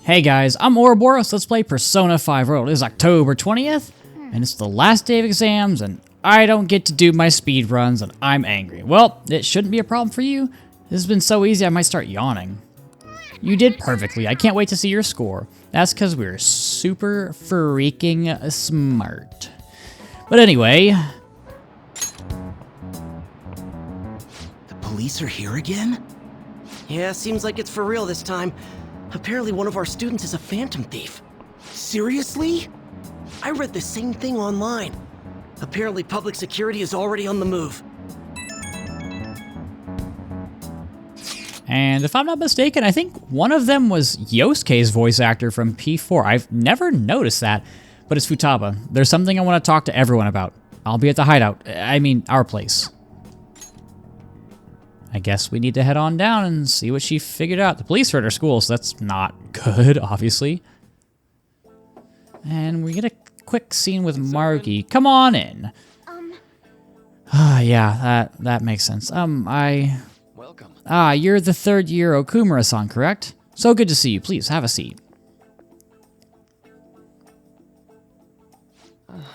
Hey guys, I'm Ouroboros. Let's play Persona 5 Royal. It is October 20th, and it's the last day of exams, and I don't get to do my speed runs, and I'm angry. Well, it shouldn't be a problem for you. This has been so easy I might start yawning. You did perfectly. I can't wait to see your score. That's because we're super freaking smart. But anyway... The police are here again? Yeah, seems like it's for real this time. Apparently one of our students is a phantom thief. Seriously? I read the same thing online. Apparently public security is already on the move. And if I'm not mistaken, I think one of them was Yosuke's voice actor from P4. I've never noticed that, but it's Futaba. There's something I want to talk to everyone about. I'll be at the hideout. I mean, our place. I guess we need to head on down and see what she figured out. The police are at our school, so that's not good, obviously. And we get a quick scene with Maruki. Come on in. Yeah, that makes sense. Welcome. You're the third year Okumura-san, correct? So good to see you. Please, have a seat.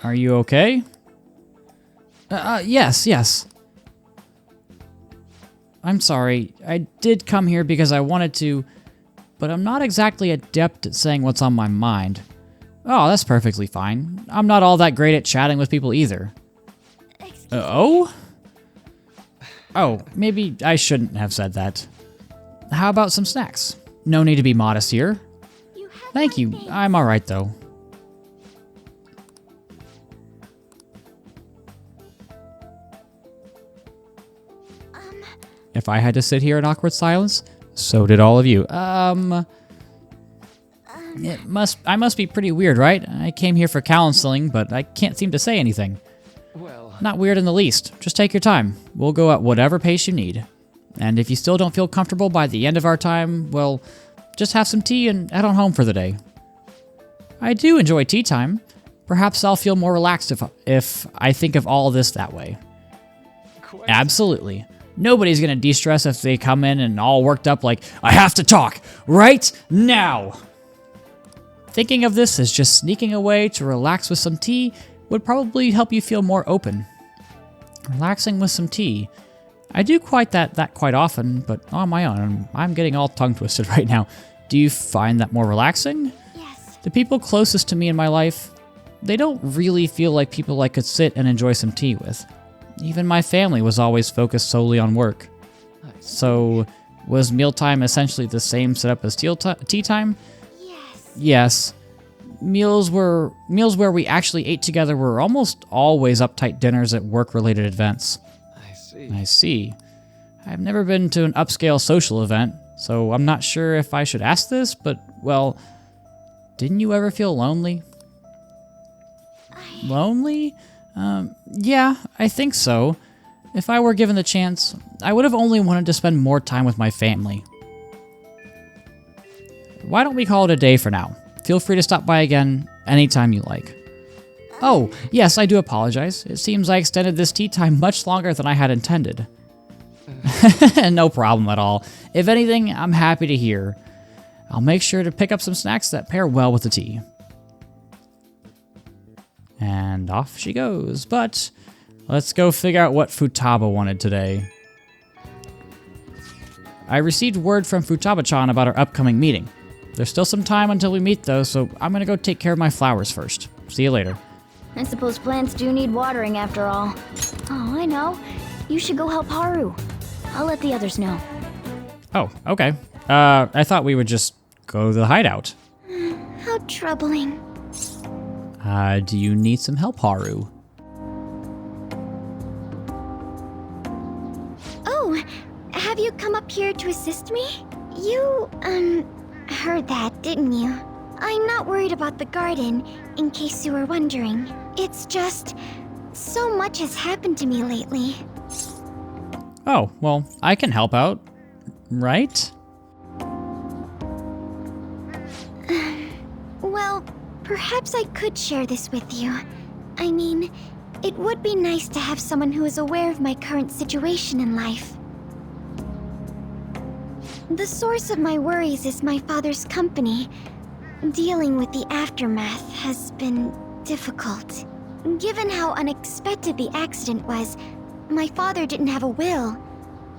Are you okay? Yes. I'm sorry. I did come here because I wanted to, but I'm not exactly adept at saying what's on my mind. Oh, that's perfectly fine. I'm not all that great at chatting with people either. Oh, maybe I shouldn't have said that. How about some snacks? No need to be modest here. Thank you. I'm alright though. If I had to sit here in awkward silence, so did all of you. I must be pretty weird, right? I came here for counseling, but I can't seem to say anything. Well... Not weird in the least. Just take your time. We'll go at whatever pace you need. And if you still don't feel comfortable by the end of our time, well, just have some tea and head on home for the day. I do enjoy tea time. Perhaps I'll feel more relaxed if I think of all this that way. Absolutely. Nobody's gonna de-stress if they come in and all worked up like, I have to talk right now! Thinking of this as just sneaking away to relax with some tea would probably help you feel more open. Relaxing with some tea. I do that quite often, but on my own. I'm getting all tongue-twisted right now. Do you find that more relaxing? Yes. The people closest to me in my life, they don't really feel like people I could sit and enjoy some tea with. Even my family was always focused solely on work. So, was mealtime essentially the same setup as tea time? Yes. Yes. Meals where we actually ate together were almost always uptight dinners at work-related events. I see. I've never been to an upscale social event, so I'm not sure if I should ask this, but, well, didn't you ever feel lonely? Lonely? Yeah, I think so. If I were given the chance, I would have only wanted to spend more time with my family. Why don't we call it a day for now? Feel free to stop by again anytime you like. Oh, yes, I do apologize. It seems I extended this tea time much longer than I had intended. No problem at all. If anything, I'm happy to hear. I'll make sure to pick up some snacks that pair well with the tea. And off she goes, but let's go figure out what Futaba wanted today. I received word from Futaba-chan about our upcoming meeting. There's still some time until we meet though, so I'm gonna go take care of my flowers first. See you later. I suppose plants do need watering after all. Oh, I know. You should go help Haru. I'll let the others know. Oh, okay. I thought we would just go to the hideout. How troubling. Do you need some help, Haru? Oh, have you come up here to assist me? You, heard that, didn't you? I'm not worried about the garden, in case you were wondering. It's just, so much has happened to me lately. Oh, well, I can help out, right? Well, perhaps I could share this with you. I mean, it would be nice to have someone who is aware of my current situation in life. The source of my worries is my father's company, Dealing with the aftermath has been difficult. Given how unexpected the accident was, my father didn't have a will.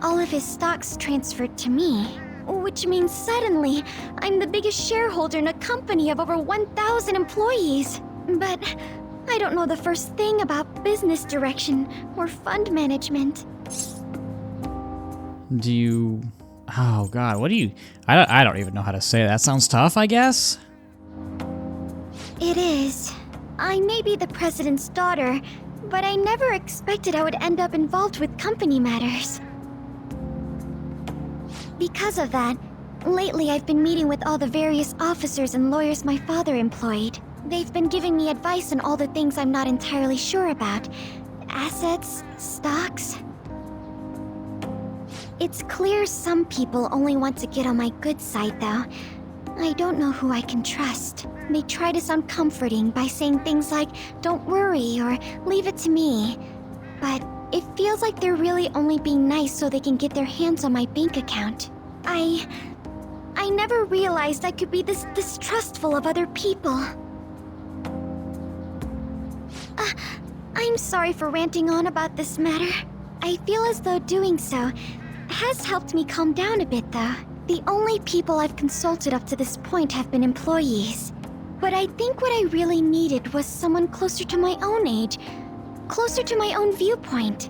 All of his stocks transferred to me, which means suddenly I'm the biggest shareholder in a company of over 1,000 employees. But I don't know the first thing about business direction or fund management. Do you... Oh god, what do you... I don't even know how to say that. Sounds tough, I guess? It is. I may be the president's daughter, but I never expected I would end up involved with company matters. Because of that, lately I've been meeting with all the various officers and lawyers my father employed. They've been giving me advice on all the things I'm not entirely sure about. Assets, stocks. It's clear some people only want to get on my good side, though. I don't know who I can trust. They try to sound comforting by saying things like, "Don't worry," or "Leave it to me." But it feels like they're really only being nice so they can get their hands on my bank account. I never realized I could be this distrustful of other people. I'm sorry for ranting on about this matter. I feel as though doing so has helped me calm down a bit, though. The only people I've consulted up to this point have been employees. But I think what I really needed was someone closer to my own age, closer to my own viewpoint.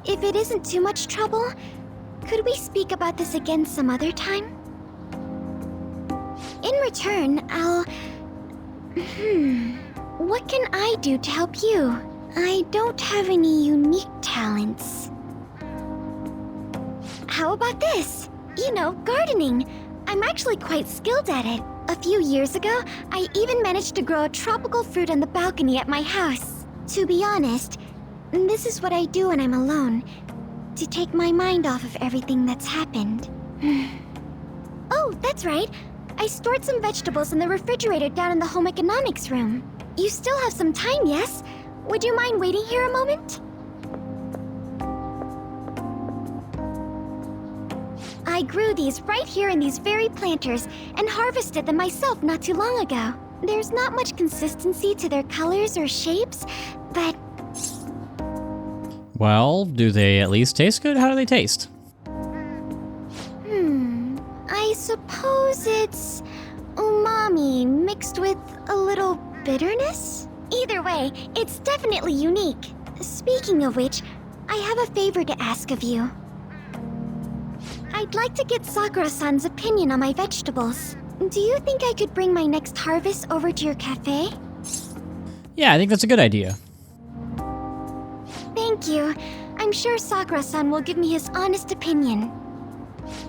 If it isn't too much trouble, could we speak about this again some other time? In return, what can I do to help you? I don't have any unique talents. How about this? You know, gardening. I'm actually quite skilled at it. A few years ago, I even managed to grow a tropical fruit on the balcony at my house. To be honest, this is what I do when I'm alone, to take my mind off of everything that's happened. Oh, that's right. I stored some vegetables in the refrigerator down in the home economics room. You still have some time, yes? Would you mind waiting here a moment? I grew these right here in these very planters and harvested them myself not too long ago. There's not much consistency to their colors or shapes, but... Well, do they at least taste good? How do they taste? I suppose it's umami mixed with a little bitterness? Either way, it's definitely unique. Speaking of which, I have a favor to ask of you. I'd like to get Sakura-san's opinion on my vegetables. Do you think I could bring my next harvest over to your cafe? Yeah, I think that's a good idea. Thank you. I'm sure Sakura-san will give me his honest opinion.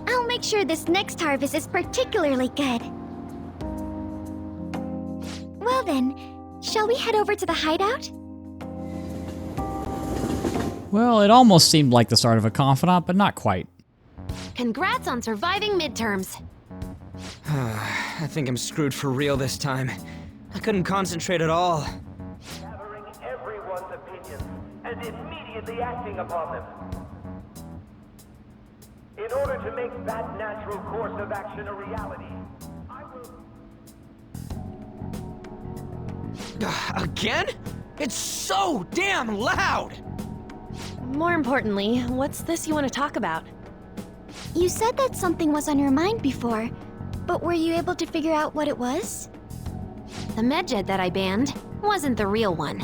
I'll make sure this next harvest is particularly good. Well then, shall we head over to the hideout? Well, it almost seemed like the start of a confidant, but not quite. Congrats on surviving midterms. I think I'm screwed for real this time. I couldn't concentrate at all. Gathering everyone's opinions and immediately acting upon them. In order to make that natural course of action a reality, I will... Again? It's so damn loud! More importantly, what's this you want to talk about? You said that something was on your mind before, but were you able to figure out what it was? The medjed that I banned wasn't the real one.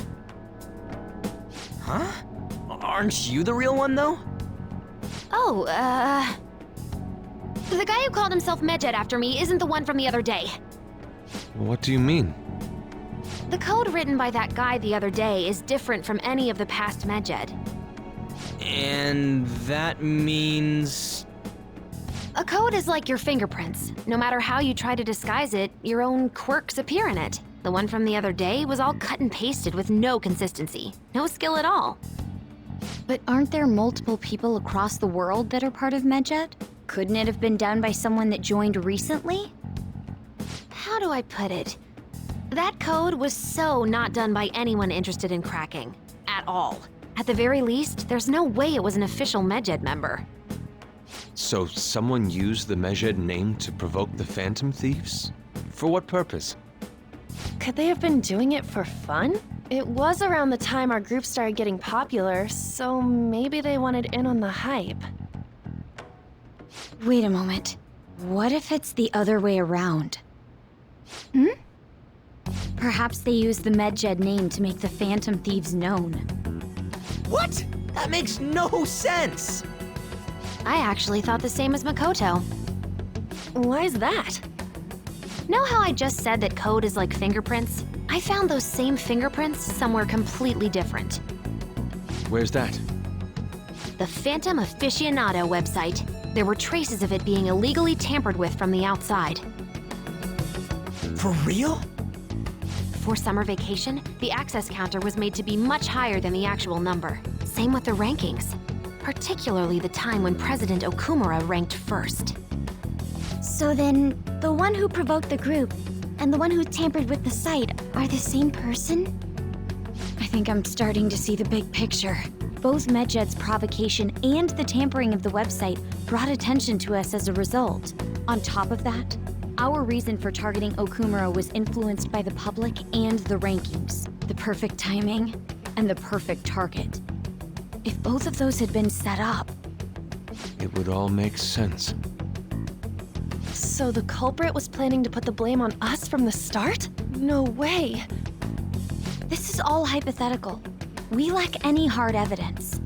Huh? Aren't you the real one, though? Oh, the guy who called himself medjed after me isn't the one from the other day. What do you mean? The code written by that guy the other day is different from any of the past medjed. And that means... A code is like your fingerprints. No matter how you try to disguise it, your own quirks appear in it. The one from the other day was all cut and pasted with no consistency. No skill at all. But aren't there multiple people across the world that are part of Medjed? Couldn't it have been done by someone that joined recently? How do I put it? That code was so not done by anyone interested in cracking. At all. At the very least, there's no way it was an official Medjed member. So someone used the Medjed name to provoke the Phantom Thieves? For what purpose? Could they have been doing it for fun? It was around the time our group started getting popular, so maybe they wanted in on the hype. Wait a moment. What if it's the other way around? Perhaps they used the Medjed name to make the Phantom Thieves known. What? That makes no sense! I actually thought the same as Makoto. Why's that? Know how I just said that code is like fingerprints? I found those same fingerprints somewhere completely different. Where's that? The Phantom Aficionado website. There were traces of it being illegally tampered with from the outside. For real? For summer vacation, the access counter was made to be much higher than the actual number. Same with the rankings. Particularly the time when President Okumura ranked first. So then, the one who provoked the group and the one who tampered with the site are the same person? I think I'm starting to see the big picture. Both Medjed's provocation and the tampering of the website brought attention to us as a result. On top of that, our reason for targeting Okumura was influenced by the public and the rankings, the perfect timing, and the perfect target. If both of those had been set up... It would all make sense. So the culprit was planning to put the blame on us from the start? No way. This is all hypothetical. We lack any hard evidence.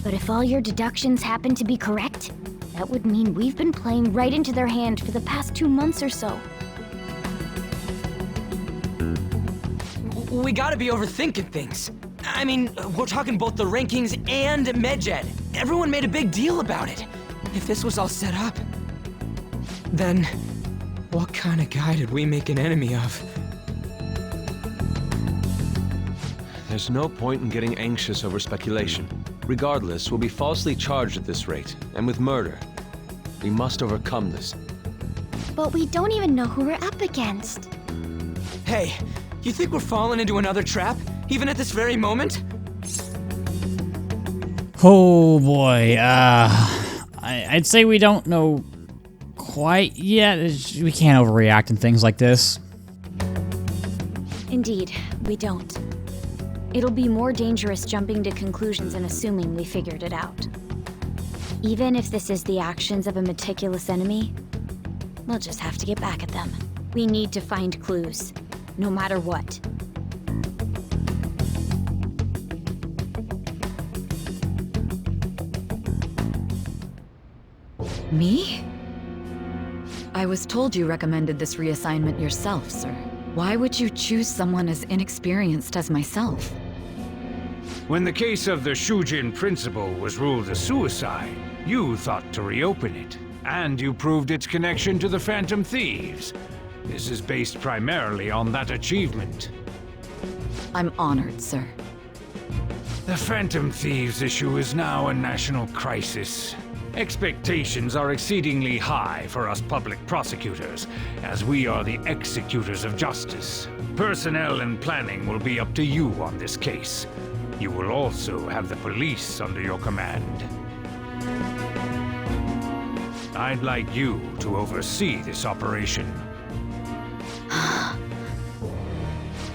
But if all your deductions happen to be correct, that would mean we've been playing right into their hand for the past 2 months or so. We gotta be overthinking things. I mean, we're talking both the rankings and Medjed. Everyone made a big deal about it. If this was all set up, then what kind of guy did we make an enemy of? There's no point in getting anxious over speculation. Regardless, we'll be falsely charged at this rate, and with murder. We must overcome this. But we don't even know who we're up against. Hey, you think we're falling into another trap? Even at this very moment? Oh boy, I'd say we don't know quite yet. We can't overreact in things like this. Indeed, we don't. It'll be more dangerous jumping to conclusions and assuming we figured it out. Even if this is the actions of a meticulous enemy, we'll just have to get back at them. We need to find clues, no matter what. Me? I was told you recommended this reassignment yourself, sir. Why would you choose someone as inexperienced as myself? When the case of the Shujin principal was ruled a suicide, you thought to reopen it, and you proved its connection to the Phantom Thieves. This is based primarily on that achievement. I'm honored, sir. The Phantom Thieves issue is now a national crisis. Expectations are exceedingly high for us public prosecutors, as we are the executors of justice. Personnel and planning will be up to you on this case. You will also have the police under your command. I'd like you to oversee this operation.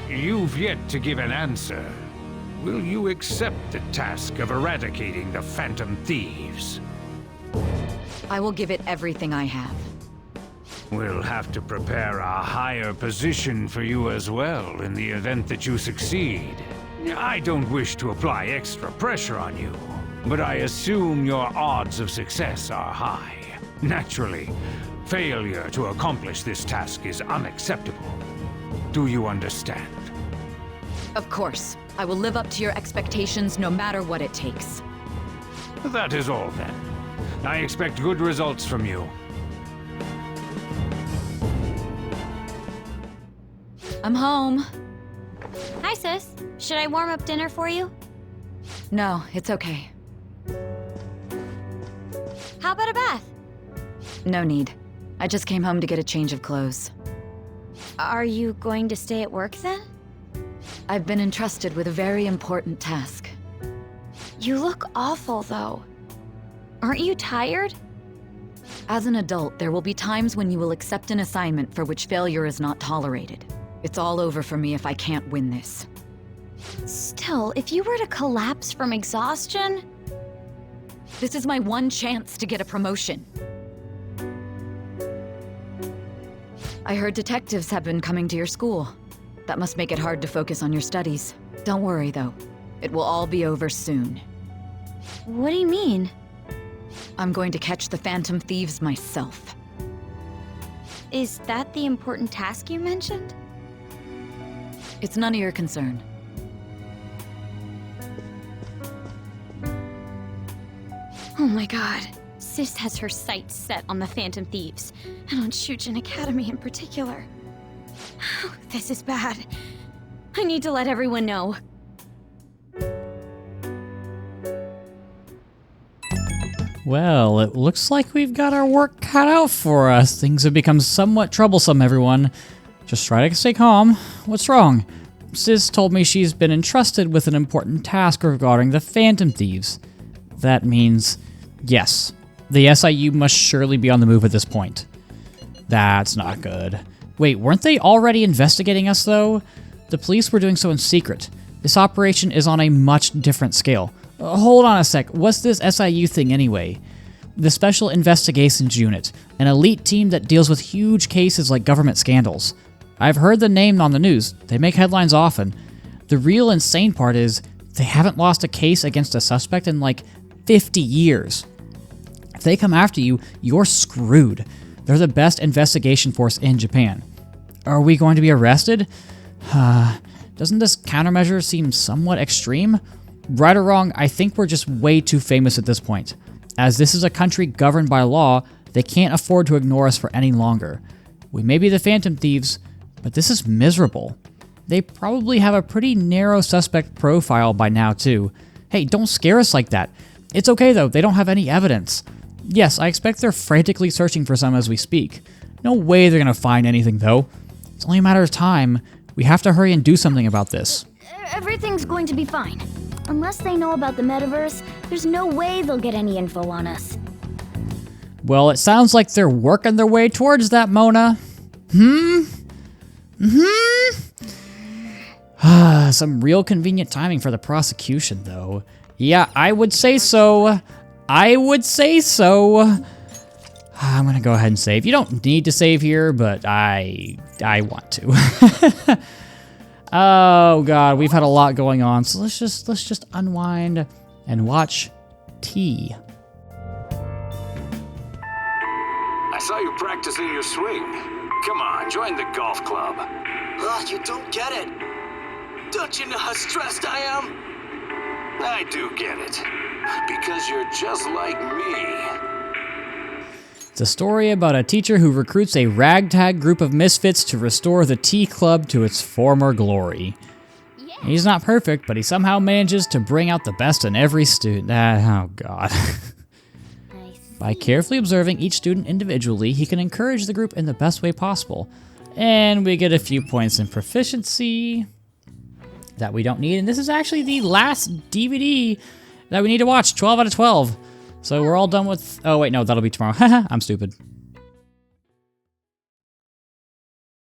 You've yet to give an answer. Will you accept the task of eradicating the Phantom Thieves? I will give it everything I have. We'll have to prepare a higher position for you as well in the event that you succeed. I don't wish to apply extra pressure on you, but I assume your odds of success are high. Naturally, failure to accomplish this task is unacceptable. Do you understand? Of course. I will live up to your expectations no matter what it takes. That is all then. I expect good results from you. I'm home. Hi, sis. Should I warm up dinner for you? No, it's okay. How about a bath? No need. I just came home to get a change of clothes. Are you going to stay at work then? I've been entrusted with a very important task. You look awful, though. Aren't you tired? As an adult, there will be times when you will accept an assignment for which failure is not tolerated. It's all over for me if I can't win this. Still, if you were to collapse from exhaustion... This is my one chance to get a promotion. I heard detectives have been coming to your school. That must make it hard to focus on your studies. Don't worry, though. It will all be over soon. What do you mean? I'm going to catch the Phantom Thieves myself. Is that the important task you mentioned? It's none of your concern. Oh my god. Sis has her sights set on the Phantom Thieves, and on Shujin Academy in particular. This is bad. I need to let everyone know. Well, it looks like we've got our work cut out for us. Things have become somewhat troublesome, everyone. Just try to stay calm. What's wrong? Sis told me she's been entrusted with an important task regarding the Phantom Thieves. That means, yes, the SIU must surely be on the move at this point. That's not good. Wait, weren't they already investigating us, though? The police were doing so in secret. This operation is on a much different scale. Hold on a sec, what's this SIU thing anyway? The Special Investigations Unit, an elite team that deals with huge cases like government scandals. I've heard the name on the news, they make headlines often. The real insane part is, they haven't lost a case against a suspect in like 50 years. If they come after you, you're screwed. They're the best investigation force in Japan. Are we going to be arrested? Doesn't this countermeasure seem somewhat extreme? Right or wrong, I think we're just way too famous at this point. As this is a country governed by law, they can't afford to ignore us for any longer. We may be the Phantom Thieves, but this is miserable. They probably have a pretty narrow suspect profile by now too. Hey, don't scare us like that. It's okay though, they don't have any evidence. Yes, I expect they're frantically searching for some as we speak. No way they're gonna find anything though. It's only a matter of time. We have to hurry and do something about this. Everything's going to be fine. Unless they know about the metaverse, there's no way they'll get any info on us. Well, it sounds like they're working their way towards that, Mona. Some real convenient timing for the prosecution, though. Yeah, I would say so. I'm gonna go ahead and save. You don't need to save here, but I want to. Oh god, we've had a lot going on, so let's just unwind and watch T. I saw you practicing your swing. Come on, join the golf club. Ugh, you don't get it. Don't you know how stressed I am? I do get it. Because you're just like me. It's a story about a teacher who recruits a ragtag group of misfits to restore the T Club to its former glory. Yeah. He's not perfect, but he somehow manages to bring out the best in every student. Oh god. By carefully observing each student individually, he can encourage the group in the best way possible. And we get a few points in proficiency that we don't need. And this is actually the last DVD that we need to watch, 12 out of 12. So we're all done with... Oh, wait, no, that'll be tomorrow. Haha, I'm stupid.